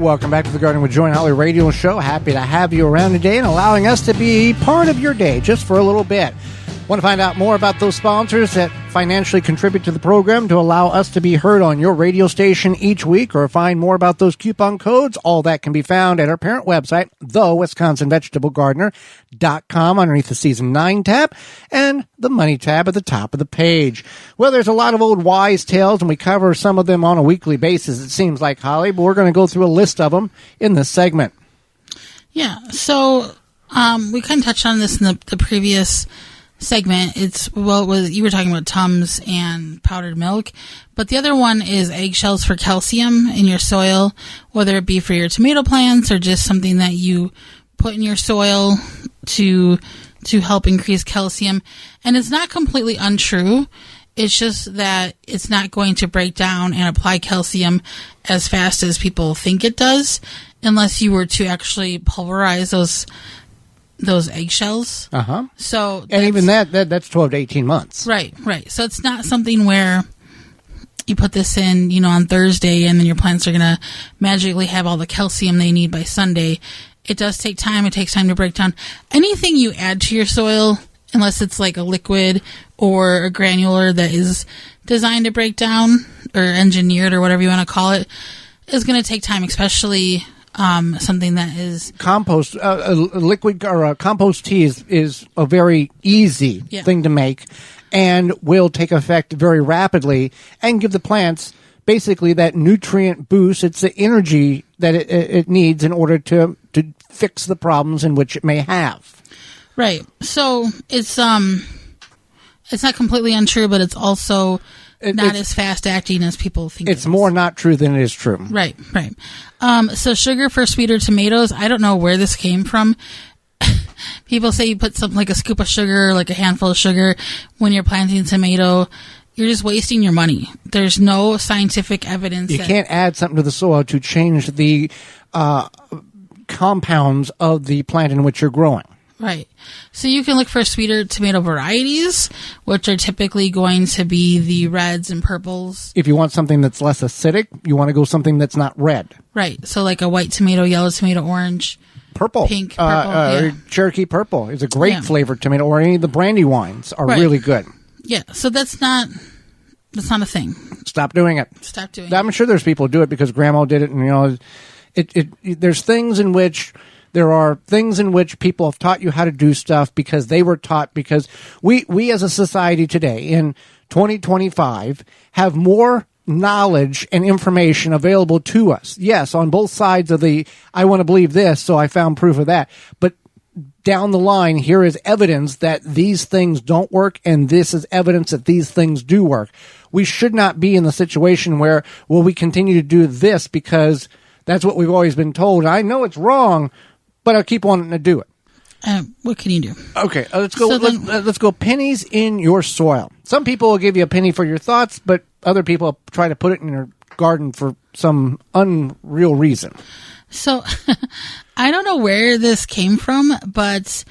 Welcome back to the Gardening with Joy and Holly radio show. Happy to have you around today and allowing us to be part of your day just for a little bit. Want to find out more about those sponsors that financially contribute to the program to allow us to be heard on your radio station each week, or find more about those coupon codes? All that can be found at our parent website, thewisconsinvegetablegardener.com, underneath the Season 9 tab and the Money tab at the top of the page. Well, there's a lot of old wise tales, and we cover some of them on a weekly basis, it seems like, Holly, but we're going to go through a list of them in this segment. Yeah, so we kind of touched on this in the previous segment. You were talking about Tums and powdered milk, but the other one is eggshells for calcium in your soil, whether it be for your tomato plants or just something that you put in your soil to help increase calcium. And it's not completely untrue. It's just that it's not going to break down and apply calcium as fast as people think it does, unless you were to actually pulverize those eggshells. So, and even that's 12 to 18 months. Right. So it's not something where you put this in, on Thursday, and then your plants are going to magically have all the calcium they need by Sunday. It does take time. It takes time to break down. Anything you add to your soil, unless it's like a liquid or a granular that is designed to break down or engineered or whatever you want to call it, is going to take time, especially something that is compost. A liquid or a compost tea is a very easy thing to make, and will take effect very rapidly and give the plants basically that nutrient boost. It's the energy that it needs in order to fix the problems in which it may have. Right. So it's not completely untrue, but it's also not as fast acting as people think. It's more not true than it is true. Right. So sugar for sweeter tomatoes, I don't know where this came from. People say you put something like a scoop of sugar, like a handful of sugar, when you're planting tomato. You're just wasting your money. There's no scientific evidence. You can't add something to the soil to change the compounds of the plant in which you're growing. Right. So you can look for sweeter tomato varieties, which are typically going to be the reds and purples. If you want something that's less acidic, you want to go something that's not red. Right. So like a white tomato, yellow tomato, orange, purple, pink, purple. Cherokee purple is a great flavored tomato, or any of the brandy wines are really good. Yeah. So that's not a thing. Stop doing it. I'm sure there's people who do it because grandma did it, and there's things in which there are things in which people have taught you how to do stuff because they were taught, because we as a society today in 2025 have more knowledge and information available to us. Yes, on both sides of the, I want to believe this, so I found proof of that. But down the line, here is evidence that these things don't work, and this is evidence that these things do work. We should not be in the situation where, we continue to do this because that's what we've always been told. I know it's wrong, but I'll keep wanting to do it. What can you do? Okay, let's go. Let's go. Pennies in your soil. Some people will give you a penny for your thoughts, but other people try to put it in your garden for some unreal reason. So, I don't know where this came from, but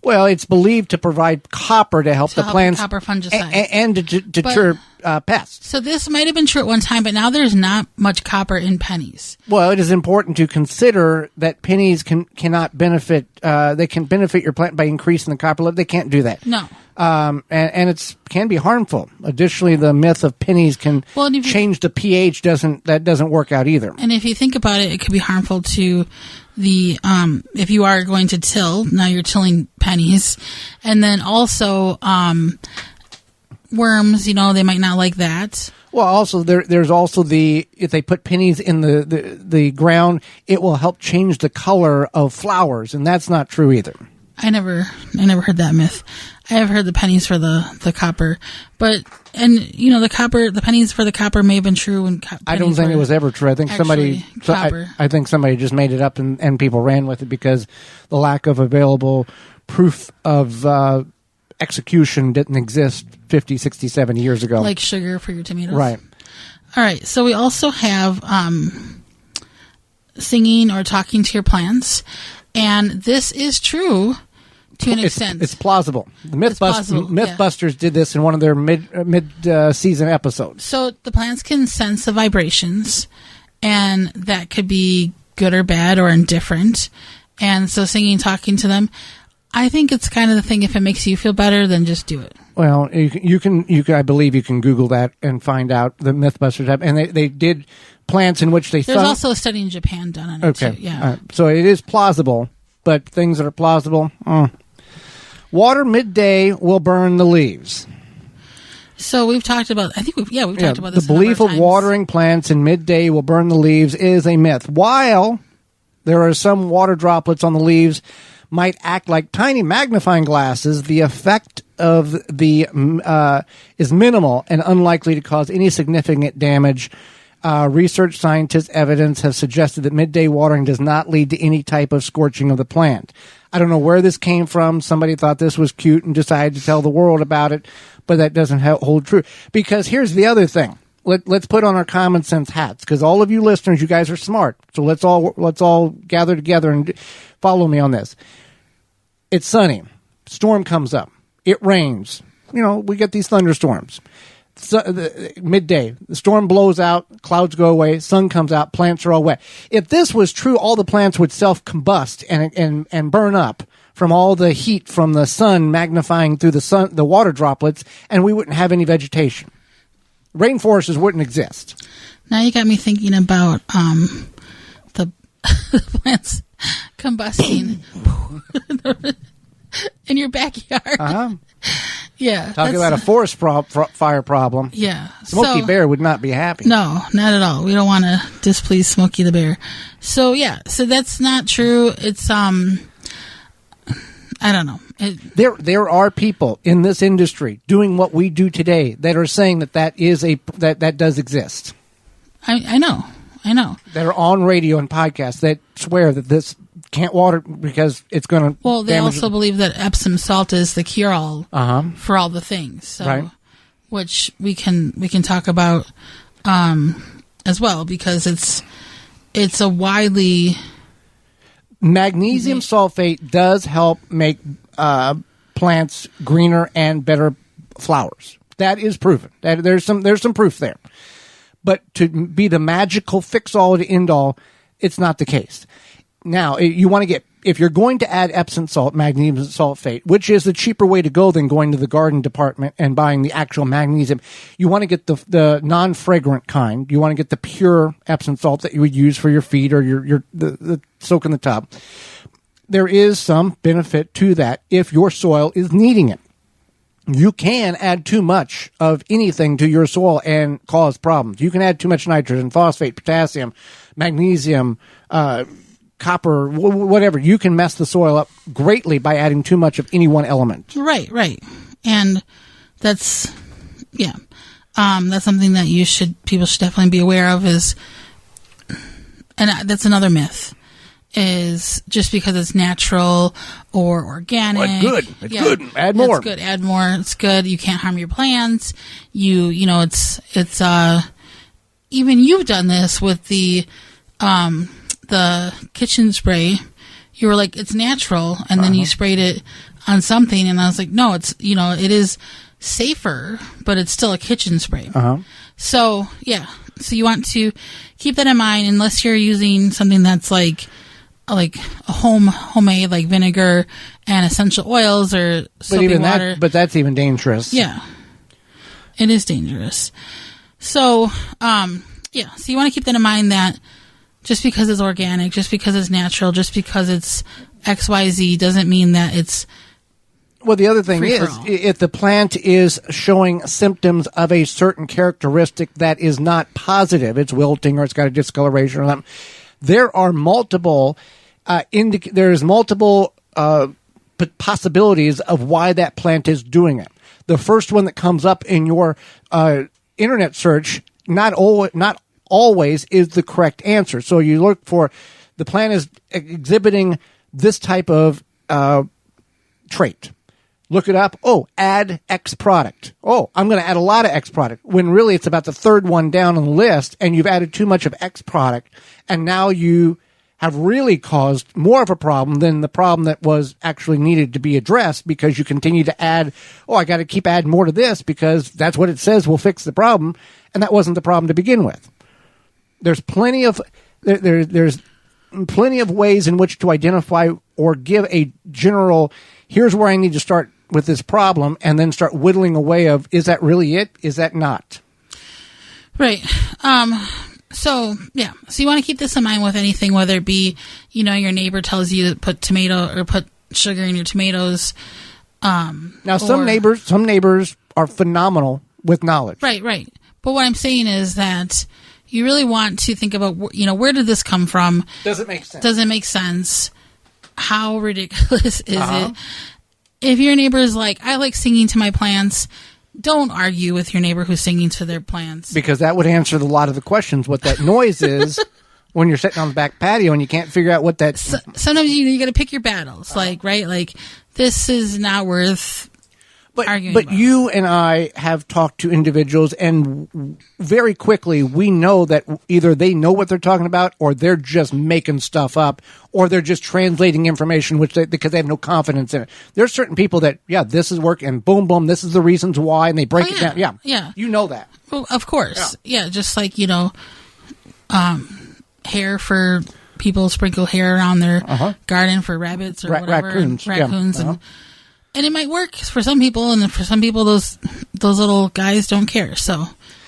well, it's believed to provide copper to help the plants, copper fungicide, and to deter pests. So this might have been true at one time, but now there's not much copper in pennies. Well, it is important to consider that pennies cannot benefit. They can benefit your plant by increasing the copper level. They can't do that. No. And it can be harmful. Additionally, the myth of pennies can change the pH doesn't work out either. And if you think about it, it could be harmful to the if you are going to till. Now you're tilling pennies, and then also worms. They might not like that. Well, also there's also if they put pennies in the ground, it will help change the color of flowers, and that's not true either. I never heard that myth. I have heard the pennies for the copper, the pennies for the copper may have been true when I don't think it was ever true. I think somebody just made it up and people ran with it because the lack of available proof of execution didn't exist 50, 60, 70 years ago. Like sugar for your tomatoes. Right. All right. So we also have singing or talking to your plants. And this is true to an extent. It's plausible. The Mythbusters did this in one of their mid-season episodes. So the plants can sense the vibrations, and that could be good or bad or indifferent. And so singing, talking to them, I think it's kind of the thing. If it makes you feel better, then just do it. Well, you can. I believe you can Google that and find out the MythBusters app. And they did plants in which they. There's also a study in Japan done on it too. Yeah. So it is plausible, but things that are plausible. Water midday will burn the leaves. So we've talked about. I think we've talked about this. The belief of watering plants in midday will burn the leaves is a myth. While there are some water droplets on the leaves might act like tiny magnifying glasses, the effect of the is minimal and unlikely to cause any significant damage. Research scientists' evidence have suggested that midday watering does not lead to any type of scorching of the plant. I don't know where this came from. Somebody thought this was cute and decided to tell the world about it, but that doesn't hold true. Because here's the other thing. Let's put on our common sense hats, because all of you listeners, you guys are smart. So let's all gather together and follow me on this. It's sunny. Storm comes up. It rains. We get these thunderstorms. Midday, the storm blows out, clouds go away, sun comes out, plants are all wet. If this was true, all the plants would self-combust and burn up from all the heat from the sun magnifying through the water droplets, and we wouldn't have any vegetation. Rainforests wouldn't exist. Now you got me thinking about the plants combusting in your backyard. Uh-huh. Yeah. Talking about a forest fire problem. Yeah. Smokey Bear would not be happy. No, not at all. We don't want to displease Smokey the Bear. So, yeah. So that's not true. It's, I don't know. There are people in this industry doing what we do today that are saying that does exist. I know. That are on radio and podcasts that swear that this can't water because it's going to. Well, they also believe that Epsom salt is the cure-all for all the things. So, right. Which we can talk about as well, because it's a widely. Magnesium sulfate does help make plants greener and better flowers. That is proven. There's some proof there. But to be the magical fix-all to end-all, it's not the case. Now, you want to get, if you're going to add Epsom salt, magnesium sulfate, which is the cheaper way to go than going to the garden department and buying the actual magnesium, you want to get the non-fragrant kind. You want to get the pure Epsom salt that you would use for your feet or the soak in the tub. There is some benefit to that if your soil is needing it. You can add too much of anything to your soil and cause problems. You can add too much nitrogen, phosphate, potassium, magnesium, copper, whatever. You can mess the soil up greatly by adding too much of any one element. Right. And that's something that people should definitely be aware of and that's another myth. Is just because it's natural or organic. Well, it's good. It's good. Add more. It's good. Add more. It's good. You can't harm your plants. It's even you've done this with the kitchen spray. You were like, it's natural, and then you sprayed it on something, and I was like, no, it is safer, but it's still a kitchen spray. So yeah. So you want to keep that in mind, unless you're using something that's like a homemade, like vinegar and essential oils or soapy water. But that's even dangerous. Yeah, it is dangerous. So, so you want to keep that in mind, that just because it's organic, just because it's natural, just because it's XYZ doesn't mean that it's. Well, the other thing is, if the plant is showing symptoms of a certain characteristic that is not positive, it's wilting or it's got a discoloration or something. There are multiple possibilities of why that plant is doing it. The first one that comes up in your internet search not always is the correct answer. So you look for the plant is exhibiting this type of trait. Look it up. Oh, add X product. Oh, I'm going to add a lot of X product. When really it's about the third one down on the list, and you've added too much of X product, and now you have really caused more of a problem than the problem that was actually needed to be addressed, because you continue to add, I got to keep adding more to this because that's what it says will fix the problem, and that wasn't the problem to begin with. There's plenty of there's plenty of ways in which to identify or give a general, here's where I need to start with this problem, and then start whittling away of, is that really it? Is that not? Right. So you want to keep this in mind with anything, whether it be, your neighbor tells you to put tomato or put sugar in your tomatoes. Now, some neighbors are phenomenal with knowledge. Right. But what I'm saying is that you really want to think about, where did this come from? Does it make sense? Does it make sense? How ridiculous is it? If your neighbor is like, I like singing to my plants, don't argue with your neighbor who's singing to their plants. Because that would answer a lot of the questions, what that noise is when you're sitting on the back patio and you can't figure out what that... Sometimes you got to pick your battles, right? Like, this is not worth... But you and I have talked to individuals, and very quickly we know that either they know what they're talking about, or they're just making stuff up, or they're just translating information because they have no confidence in it. There's certain people that, this is work, and boom, boom, this is the reasons why, and they break it down. Yeah. You know that. Well, of course. Yeah, just like, hair for people sprinkle hair around their garden for rabbits or whatever. Raccoons. And it might work for some people, and for some people, those little guys don't care. So,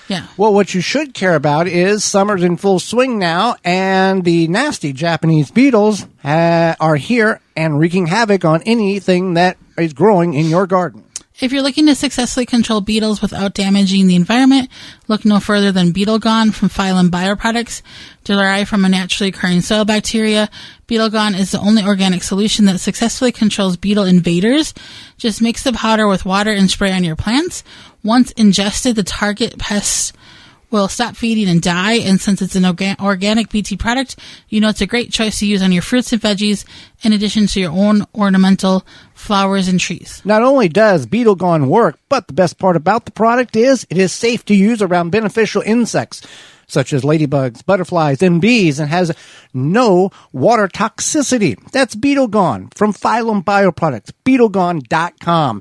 yeah. Well, what you should care about is summer's in full swing now, and the nasty Japanese beetles are here and wreaking havoc on anything that is growing in your garden. If you're looking to successfully control beetles without damaging the environment, look no further than Beetle Gone from Phylum Bioproducts. Derived from a naturally occurring soil bacteria, Beetle Gone is the only organic solution that successfully controls beetle invaders. Just mix the powder with water and spray on your plants. Once ingested, the target pests will stop feeding and die, and since it's an organic BT product, it's a great choice to use on your fruits and veggies in addition to your own ornamental flowers and trees. Not only does Beetle Gone work, but the best part about the product is it is safe to use around beneficial insects such as ladybugs, butterflies, and bees, and has no water toxicity. That's Beetle Gone from Phylum Bioproducts, BeetleGone.com.